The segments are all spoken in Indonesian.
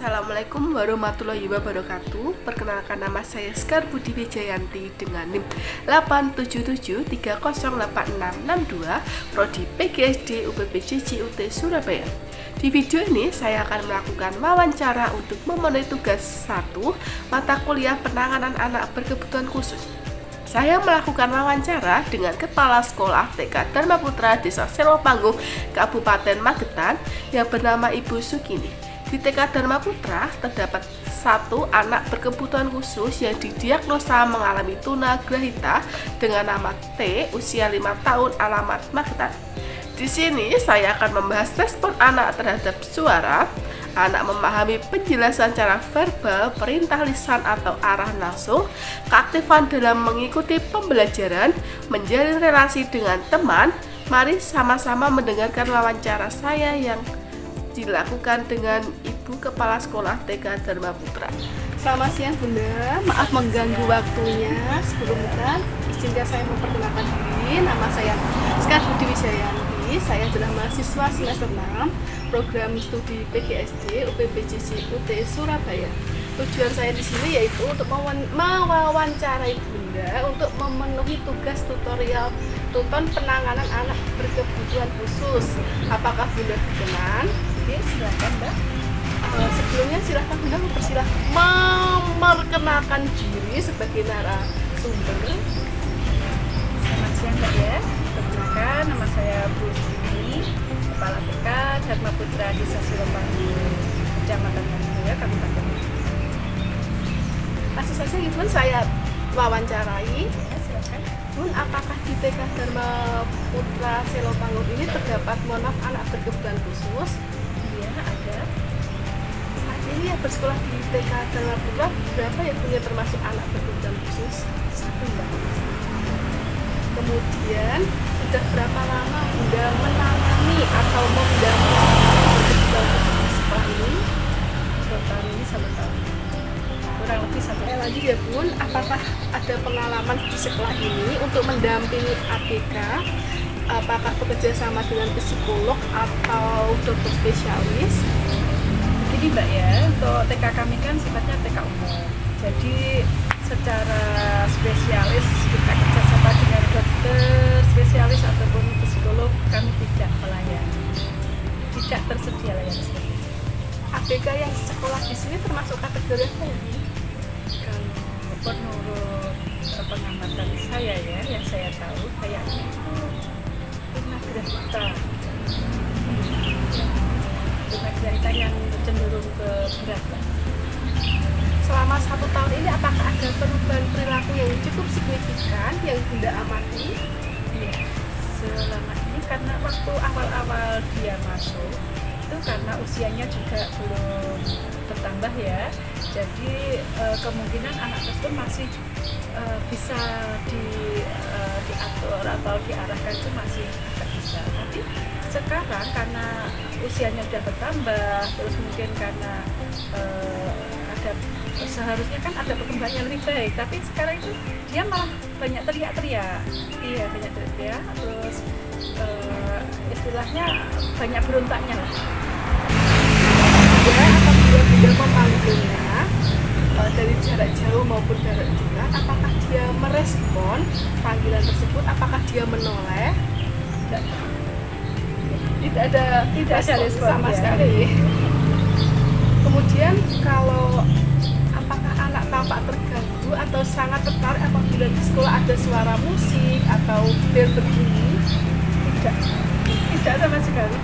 Assalamualaikum warahmatullahi wabarakatuh. Perkenalkan, nama saya Sekar Budi Wijayanti dengan NIM 877308662, Prodi PGSD UPPJJ UT Surabaya. Di video ini saya akan melakukan wawancara untuk memenuhi tugas 1 mata kuliah penanganan anak berkebutuhan khusus. Saya melakukan wawancara dengan Kepala Sekolah TK Dharma Putra Desa Selopanggung, Kabupaten Magetan yang bernama Ibu Sukini. Di TK Dharma Putra terdapat satu anak berkebutuhan khusus yang didiagnosa mengalami tunagrahita dengan nama T, usia 5 tahun, alamat Magetan. Di sini saya akan membahas respon anak terhadap suara, anak memahami penjelasan secara verbal, perintah lisan atau arah langsung, keaktifan dalam mengikuti pembelajaran, menjalin relasi dengan teman. Mari sama-sama mendengarkan wawancara saya yang dilakukan dengan Ibu Kepala Sekolah TK Dharma Putra. Selamat siang Bunda, maaf mengganggu waktunya. Sebelumnya izinkan saya memperkenalkan diri. Nama saya Sekar Budi Wijayanti. Saya adalah mahasiswa semester 6 program studi PGSD UPPJJ UT Surabaya. Tujuan saya di sini yaitu untuk mewawancarai Bunda untuk memenuhi tugas tutorial tuton penanganan anak berkebutuhan khusus. Apakah Bunda berkenan? Oke, silakan Mbak. Sebelumnya silakan Bunda memperkenalkan diri sebagai narasumber. Selamat siang Mbak ya. Perkenalkan, nama saya Bu Sukini, Kepala TK Dharma Putra Desa Selopanggung, Kecamatan Magetan, Kabupaten Magetan. Langsung saja Ibu saya wawancarai. Ya, silakan. Bun, apakah di TK Dharma Putra Selopanggung ini terdapat anak berkebutuhan khusus? Iya, ada. Saat ini yang bersekolah di TK Dharma Putra berapa yang punya termasuk anak berkebutuhan khusus? Satu Mbak. Kemudian sudah berapa lama Bunda menangani atau mendampingi anak berkebutuhan khusus di sekolah ini? Tahun ini 1 tahun. Kurang lebih 1 tahun. Lanjut ya Bun, apakah ada pengalaman di sekolah ini untuk mendampingi ABK? Apakah bekerja sama dengan psikolog atau dokter spesialis? Jadi Mbak ya, untuk TK kami kan sifatnya TK umum. Jadi secara spesialis kita kerjasama dengan dokter spesialis ataupun psikolog kami tidak melayani. Tidak tersedia layanan seperti itu. ABK yang sekolah di sini termasuk kategori apa ya? Kalau menurut pengamatan saya ya, yang saya tahu kayaknya itu tunagrahita. Tunagrahita yang cenderung ke berat lah. Selama 1 tahun ini apakah ada perubahan perilaku yang cukup signifikan yang Bunda amati? Iya, selama ini karena waktu awal-awal dia masuk itu karena usianya juga belum bertambah ya, jadi kemungkinan anak tersebut masih bisa diatur atau diarahkan itu masih agak bisa. Tapi sekarang karena usianya sudah bertambah, terus mungkin karena ada seharusnya kan ada perkembangan yang lebih baik, tapi sekarang itu dia malah banyak teriak-teriak. Iya, banyak teriak, terus istilahnya banyak berontaknya lah. Ya, apabila Bunda memanggilnya dari jarak jauh maupun jarak dekat, apakah dia merespon panggilan tersebut? Apakah dia menoleh? Tidak ada respon sama ya. sekali. Kemudian kalau apakah anak tampak terganggu atau sangat tertarik apabila di sekolah ada suara musik atau bel berbunyi? Tidak sama sekali.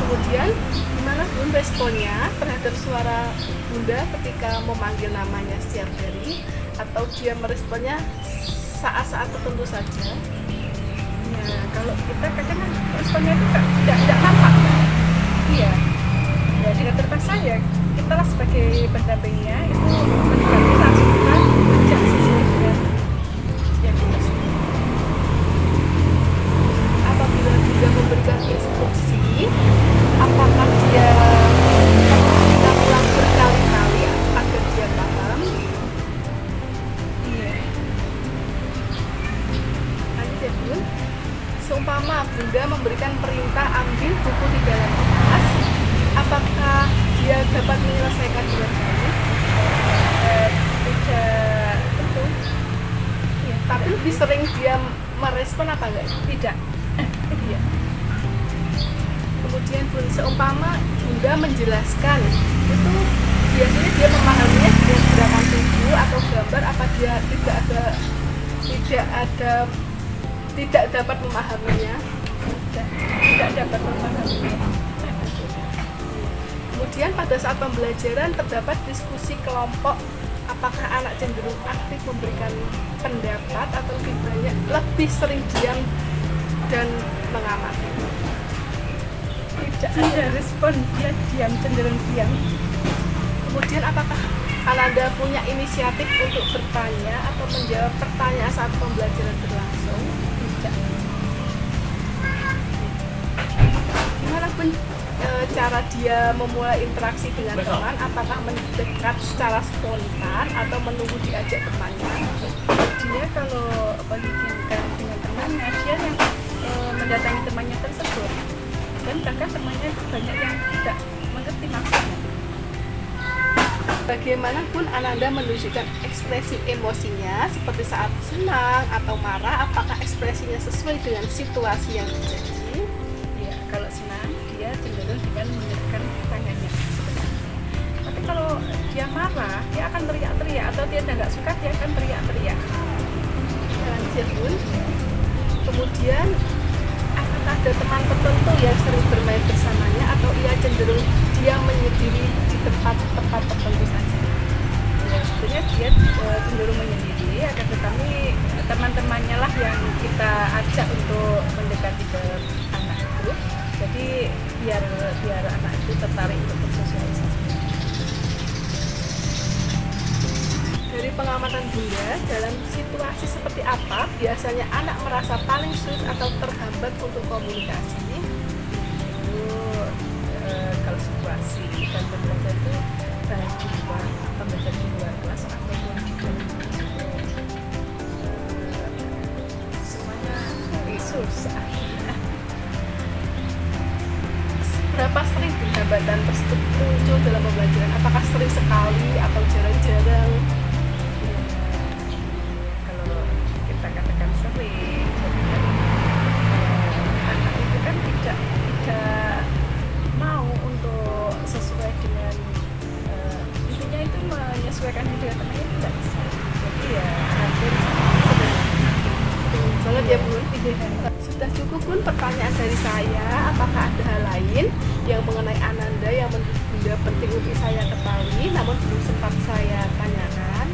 Kemudian gimana Bun responnya terhadap suara Bunda ketika memanggil namanya setiap hari, atau dia meresponnya saat-saat tertentu saja? Ya, kalau kita kadang responnya itu tidak tampak. Iya. Ya, dengan terpaksa ya kita lah sebagai pendampingnya itu mendekati langsung kita ajak sesuai dengan yang kita suka. Apabila Bunda memberikan instruksi, apakah dia ulang berkali-kali agar dia paham? Iya. Lanjut ya Bun. Seumpama Bunda memberikan perintah ambil buku di dalam kelas, apakah dapat menyelesaikan dengan baik? Tidak tentu. Ya, Tapi lebih sering dia merespon apa enggak? tidak. Iya. Kemudian Bun, seumpama Bunda menjelaskan, itu biasanya dia memahaminya dengan gerakan tubuh atau gambar, apa dia tidak dapat memahaminya? Tidak dapat memahami. Kemudian pada saat pembelajaran terdapat diskusi kelompok, apakah anak cenderung aktif memberikan pendapat atau lebih sering diam dan mengamati? Tidak ada respon, dia diam, cenderung diam. Kemudian apakah Ananda punya inisiatif untuk bertanya atau menjawab pertanyaan saat pembelajaran berlangsung? Tidak. Gimana pun cara dia memulai interaksi dengan teman, apakah mendekat secara spontan atau menunggu diajak bertanya? Dia kalau mengizinkan dengan temannya, dia yang mendatangi temannya tersebut, dan bahkan temannya banyak yang tidak mengerti maksudnya. Bagaimanapun Ananda menunjukkan ekspresi emosinya seperti saat senang atau marah, apakah ekspresinya sesuai dengan situasi yang terjadi? Ya, kalau senang dia cenderung dengan mengerikkan tangannya. Tapi kalau dia marah, dia akan teriak-teriak, atau dia tidak suka, dia akan teriak-teriak. Lanjut Bun. Kemudian apakah ada teman tertentu yang sering bermain bersamanya atau ia cenderung dia menyendiri di tempat-tempat tertentu saja? Ya, sebenarnya dia cenderung menyendiri, akan tetapi teman-temannya lah yang kita ajak untuk mendekati ke anak itu. Jadi biar anak itu tertarik untuk bersosialisasi. Dari pengamatan Bunda, dalam situasi seperti apa biasanya anak merasa paling sulit atau terhambat untuk komunikasi? Itu kalau situasi dan pembelajaran itu baik di luar pembelajaran di luar kelas ataupun di dalam kelas itu semuanya susah. Berapa sering hambatan tersebut muncul dalam pembelajaran? Apakah sering sekali atau jarang-jarang? Kalau kita katakan sering, jadi kan anak itu kan tidak mau untuk sesuai dengan intinya itu menyesuaikan diri dengan temannya tidak bisa. Jadi ya hampir Banget ya Bun. Sudah cukup Bun pertanyaan dari saya. Apakah ada hal lain yang mengenai Ananda yang menurut Bunda penting untuk saya ketahui namun belum sempat saya tanyakan?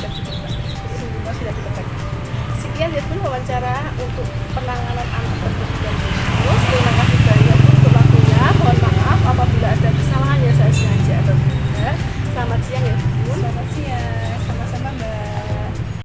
sudah cukup. Semua sudah kita. Sekian ya Bun wawancara untuk penanganan